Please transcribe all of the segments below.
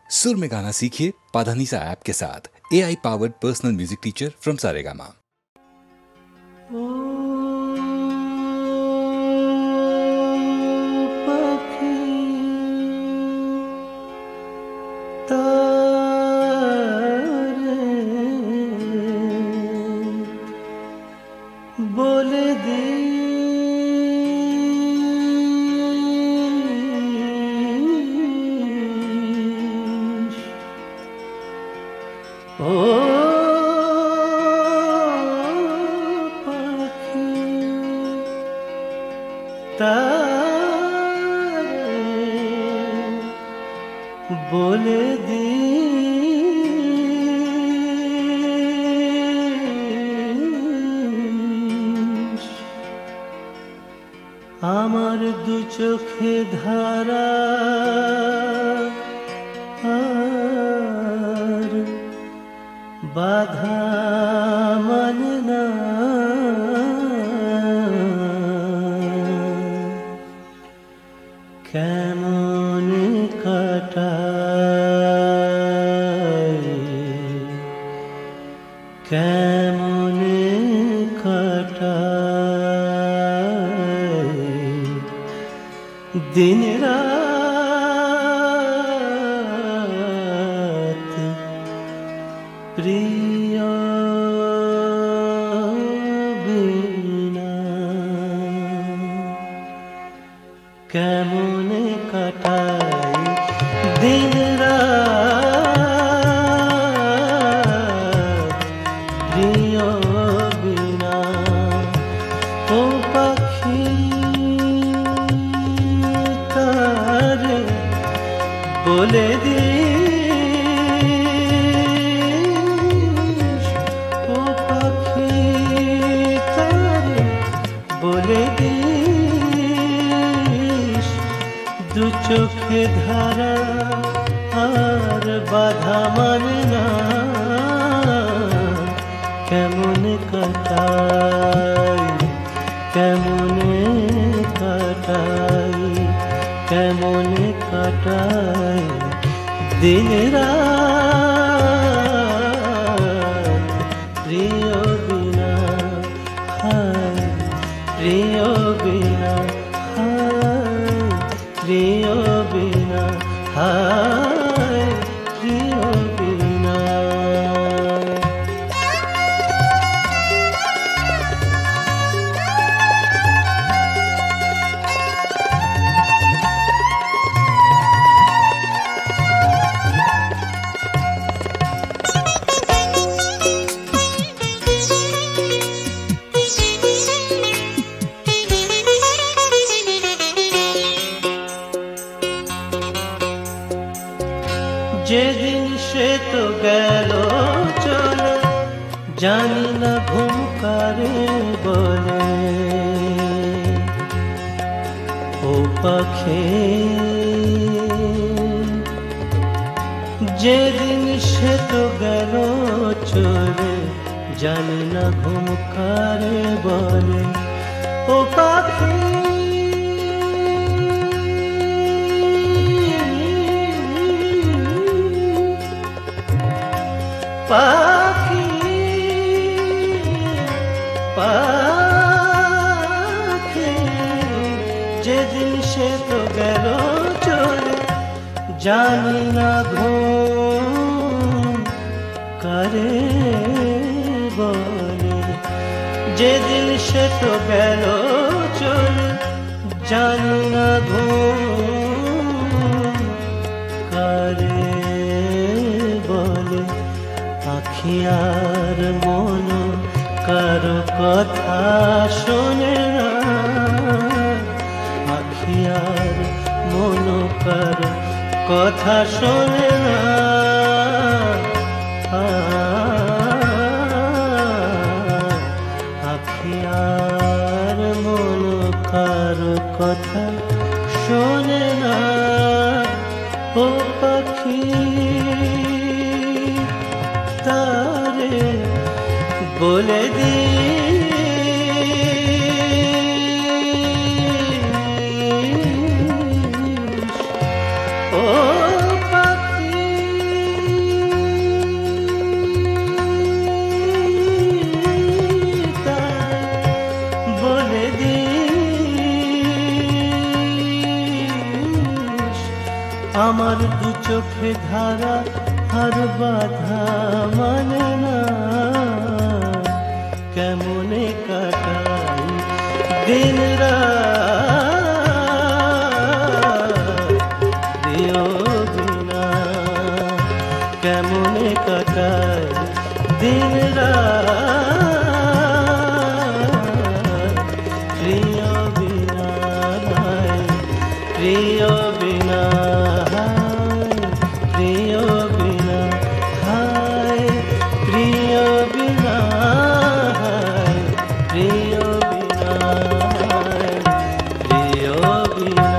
सुर में गाना सीखिए पाधानीसा ऐप के साथ। AI powered personal music teacher from Saregama. बोले दे ओ पाखी तारे बोले दे আমার দু চোখে ধারা আর বাধা মানে না কেমন কাটাই কেমন কাটাই दिन रात प्रिय बिना केमन काटाई दिन रात प्रिय बिना ओ पाखी बोले दिस ओ पाखी तारे बोले दिस दु चोखे धारा আর বাধা মানে না কেমন কাটাই কেমন কাটাই কেমন কাটাই दिन रात प्रिय बिना हाय प्रिय बिना हाय प्रिय बिना हाय प्रिय बिना যেদিন সে তো গেল চলে জানি না ঘুম কারে বলে ও পাখি যেদিন সে তো গেল চলে জানি না ঘুম কারে বলে ও পাখি পাখি পাখি যেদিন সে তো গেল চলে জানি না ঘুম কারে বলে যেদিন সে তো গেল চলে জানি না ঘুম কারে বলে আখি আর মন কারো কথা শোনে না আখি আর মন কারো কথা শোনে না আখি আর মন কারো কথা শোনে না ও পাখি তারে बोले दिस ओ पाखी দু চোখে ধারা আর বাধা মানে না, কেমনে কাটাই দিন রাত প্রিয় বিনা, কেমনে কাটাই দিন রাত প্রিয় বিনা, প্রিয় বিনা, প্রিয় বিনা, হায় প্রিয় বিনা, প্রিয় বিনা, প্রিয় বিনা।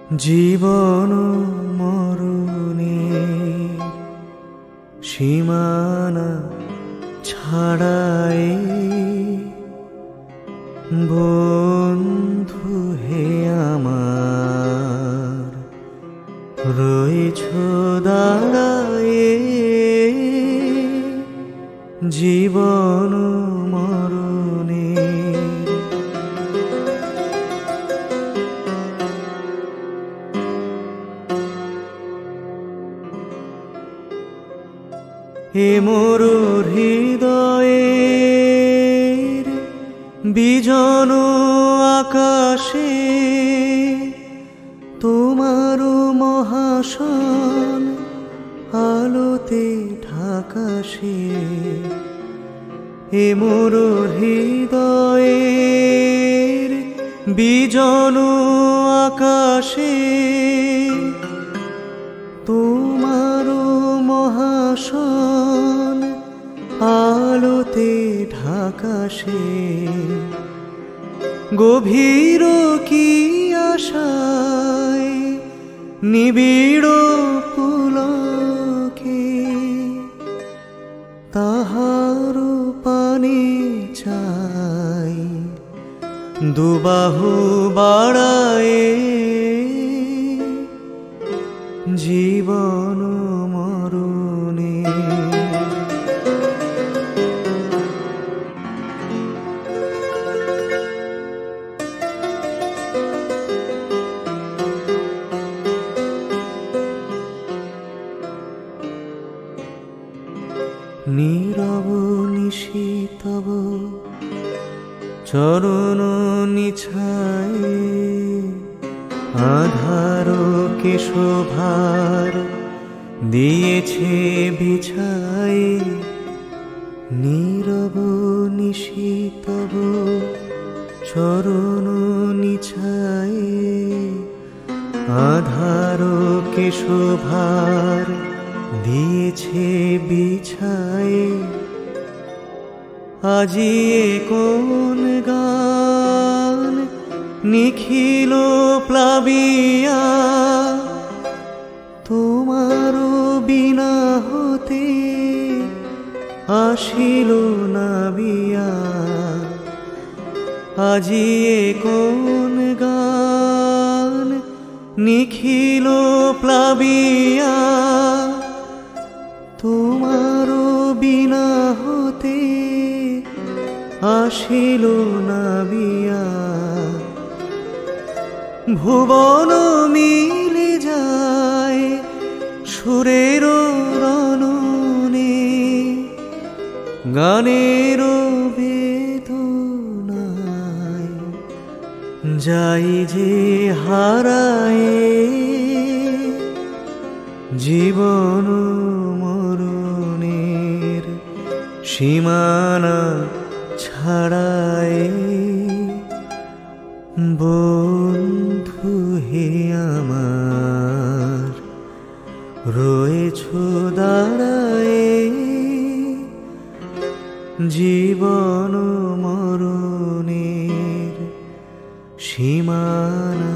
জীবন মরণে সীমানা ছাড়াই বন্ধু হে আমার রয়েছ দাঁড়ায়ে জীবন মরণে এ মোর হৃদয়ের বিজন আকাশে তোমার মহাশন আলোতে ঢাকাশে এ মোর হৃদয়ের বিজন আকাশে তোমার মহাশন আলোতে ঢাকাশে গভীর কি আশায় নিবিড় পুলকে তাহার পানে চাই দুবাহু বাড়ায়ে জীবন মরণে নীরব নিশীতব চরণ নিছায়ে আধার কে শোভার দিয়েছে বিছায়ে নীরব নিশীতব চরণ নিছায়ে আধার কে শোভার দিয়েছে বিছায়ে আজি কোন গান নিখিল প্লাবিয়া তোমার বিনা হতে আসিল না বিয়া আজি কোন গান নিখিল প্লাবিয়া তোমার বিনা হতে আসিল না বিয়া ভুবন মিলে যায় সুরের রণনে গানের বেদনায় যাই যে হারায়ে জীবন মরণের সীমানা ছাড়ায়ে বন্ধু হে আমার রয়েছ দাঁড়ায়ে জীবন মরণের সীমানা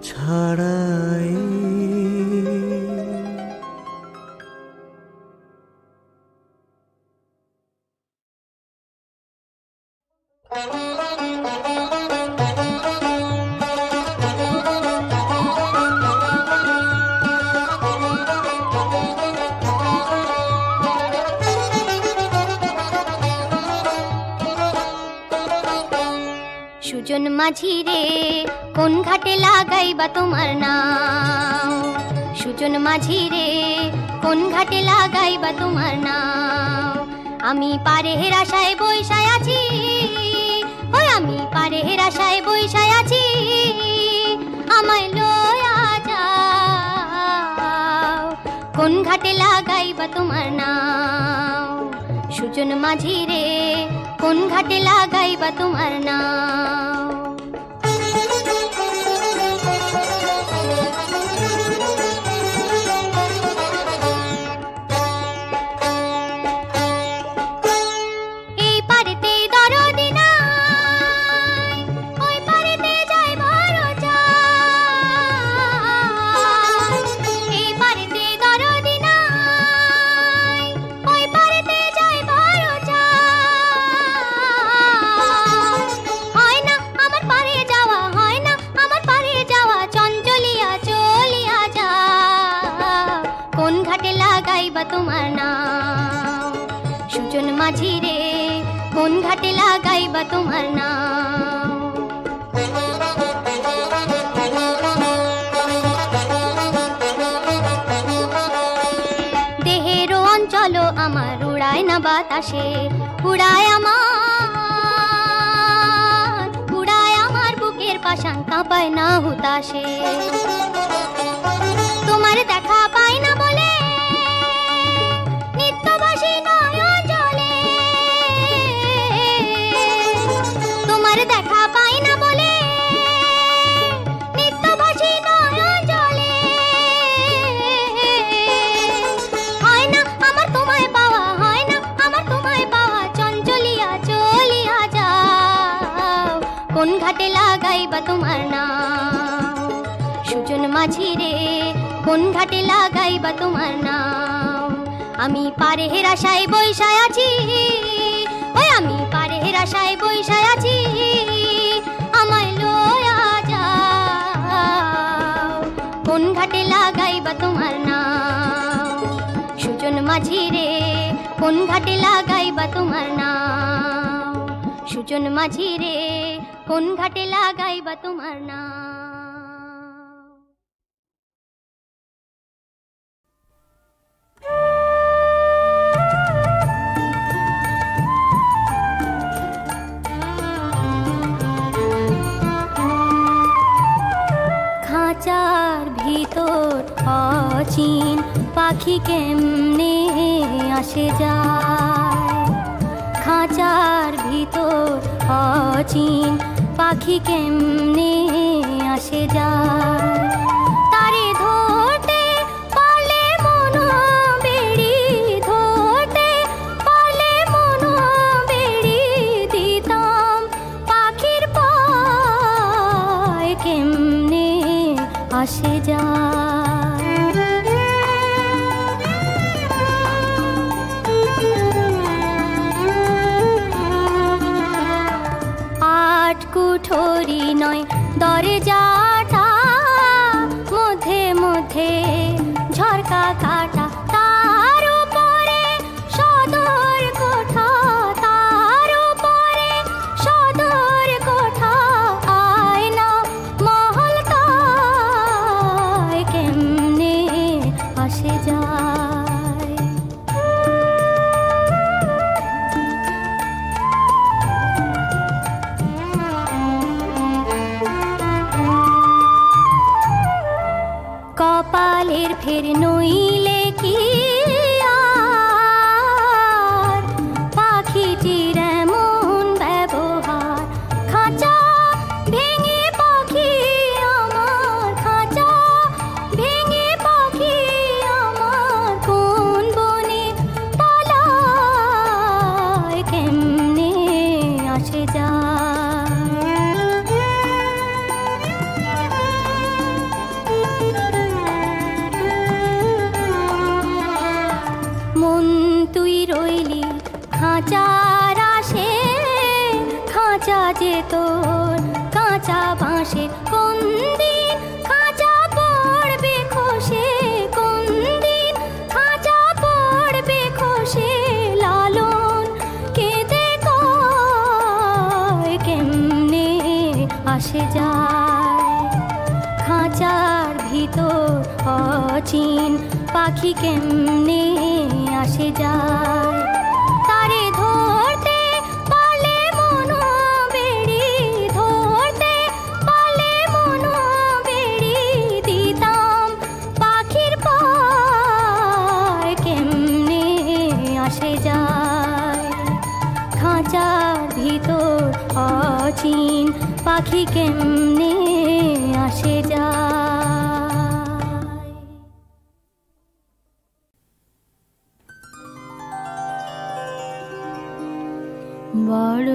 ছাড়ায়ে সুজন মাঝি রে কোন ঘাটে লাগাইবা তোমার নাও সুজন মাঝি রে কোন ঘাটে লাগাইবা তোমার নাও আমি পারের আশায় বইসায় আছি ওই আমি পারের আশায় বইসায় আছি আমায় লয়া যাও কোন ঘাটে লাগাইবা তোমার নাও সুজন মাঝি রে কোন ঘাটে লাগাইবা তোমার নাও এই পারেতে দরদি নাই ওই পারেতে যাই ভরো যায় সুজন মাঝি রে কোন ঘাটে লাগাইবা তোমার নাম। দেহের অঞ্চল আমার উড়ায় না বাতাসে, উড়ায় আমার বুকের পাশান কাঁপায় না হুতাশে। তোমার দেখা পাই না বলে নিত্যবাসী নয়ন জলে, তোমার দেখা পাই না বলে নিত্যবাসী নয়ন জলে। হয় না আমার তোমায় পাওয়া, হয় না আমার তোমায় পাওয়া, চঞ্চলিয়া চলিয়া যাও কোন ঘাটে লাগাইবা তোমার নাম। সুজন মাঝি রে কোন ঘাটে লাগাইবা তোমার নাম। আমি পারের আশায় বইসায় আছি, ওই আমি পারের আশায় বইসায় আছি, আমায় লয়া যাও কোন ঘাটে লাগাইবা তোমার নাম। সুজন মাঝি রে কোন ঘাটে লাগাইবা তোমার নাম। সুজন মাঝি রে কোন ঘাটে লাগাইবা তোমার নাম। খাঁচার ভিতর অচিন পাখি কেমনে আসে যায়, খাঁচার ভিতর অচিন পাখি কেমনে আসে যায়। তারে ধরতে পারলে মন বেড়ি, ধরতে পারলে মন বেড়ি দিতাম পাখির পায় কেমনে আসে যায়। আট কুঠরি নয় দরজাটা, মধ্যে মধ্যে ঝরকা কাটা, তার উপরে সদর কোঠা, তার উপরে সদর কোঠা। আয়না মহল তাই কেমনে আসে যায়। কপালের ফের নইলে কি আর পাখিটির এমন ব্যবহার। খাঁচা ভেঙে পাখি আমার, খাঁচা ভেঙে পাখি আমার কোন বনে পালায় কেমনে আসে যায়। মন তুই রইলি খাঁচার আসে, খাঁচা যে তোর কাঁচা বাঁশে, কোন দিন খাঁচা পড়বে খসে, কোন দিন খাঁচা পড়বে খসে। লালন কেঁদে কয় কেমনে আসে যায়। খাঁচার ভিতর অচিন পাখি কেমনে আসে যায়। তারে ধরতে পারলে মন বেড়ি, ধরতে পারলে মন বেড়ি দিতাম পাখির পায় কেমনে আসে যায়। খাঁচার ভিতর অচিন পাখি কেমনে আসে যায়। বড়